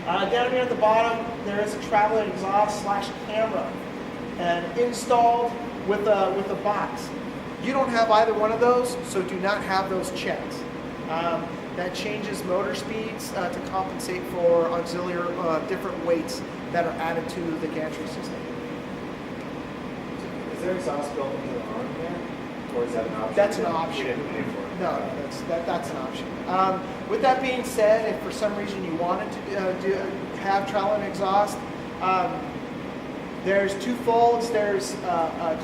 Down here at the bottom, there is a traveling exhaust slash camera, and installed with a box. You don't have either one of those, so do not have those checked. That changes motor speeds to compensate for auxiliary different weights that are added to the gantry system. Is there exhaust built into the arm there? Or is that an option? That's an option. You didn't pay for it? No, that's an option. With that being said, if for some reason you wanted to have travel and exhaust, there's two folds. There's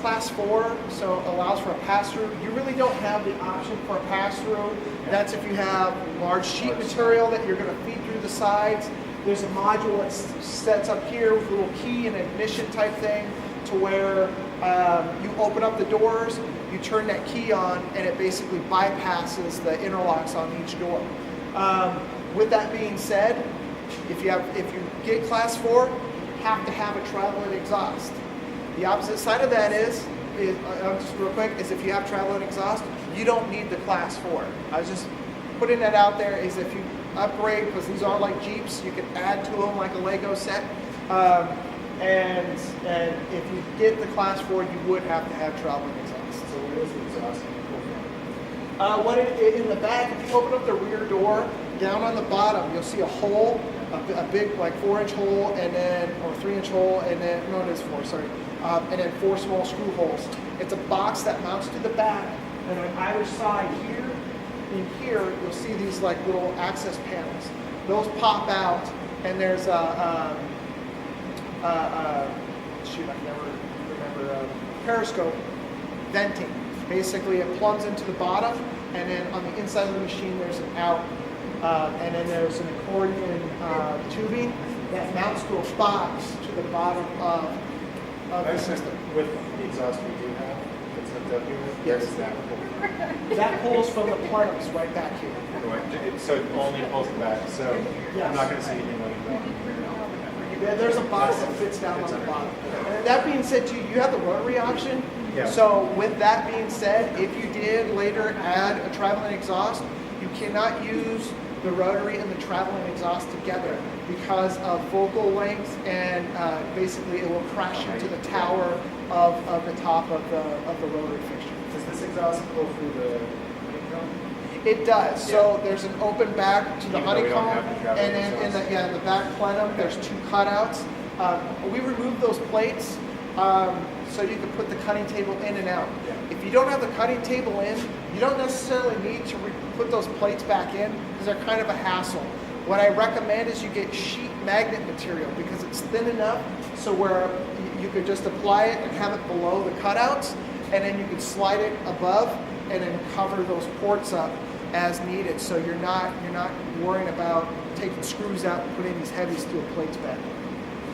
class 4, so it allows for a pass-through. You really don't have the option for a pass-through. That's if you have large sheet material that you're going to feed through the sides. There's a module that sets up here with a little key and ignition type thing to where you open up the doors, you turn that key on, and it basically bypasses the interlocks on each door. With that being said, if you get class 4, have to have a travel and exhaust. The opposite side of that is just real quick, is if you have travel and exhaust, you don't need the class 4. I was just putting that out there, is if you upgrade, because these are like Jeeps, you can add to them like a Lego set. And if you get the class 4, you would have to have travel and exhaust. So where does the exhaust come from? In the back, if you open up the rear door, down on the bottom, you'll see a hole, a big like 4-inch hole, and then or 3-inch hole, and then no, it is 4. Sorry, and then 4 small screw holes. It's a box that mounts to the back, and on either side here, in here, you'll see these like little access panels. Those pop out, and there's shoot, I can never remember, periscope venting. Basically, it plugs into the bottom, and then on the inside of the machine, there's an out. And then there's an accordion tubing that mounts to a box to the bottom of the system. With the exhaust we do have, it's hooked up here, Yes. where does that pull? That pulls from the plenums right back here. So it only pulls the back, so Yes. I'm not going to see anything like that. There's a box that fits down on the bottom. And that being said, too, you have the rotary option. Yeah. So with that being said, if you did later add a traveling exhaust, you cannot use the rotary and the traveling exhaust together because of focal length, and basically it will crash into the tower of the top of the rotary fixture. Does this exhaust pull through the honeycomb? It does. So there's an open back to the Even though we don't honeycomb, have the traveling and then exhaust. in the back plenum, there's 2 cutouts. We removed those plates so you can put the cutting table in and out. Yeah. If you don't have the cutting table in, you don't necessarily need to put those plates back in because they're kind of a hassle. What I recommend is you get sheet magnet material because it's thin enough so where you could just apply it and have it below the cutouts, and then you can slide it above and then cover those ports up as needed, so you're not worrying about taking screws out and putting these heavy steel plates back.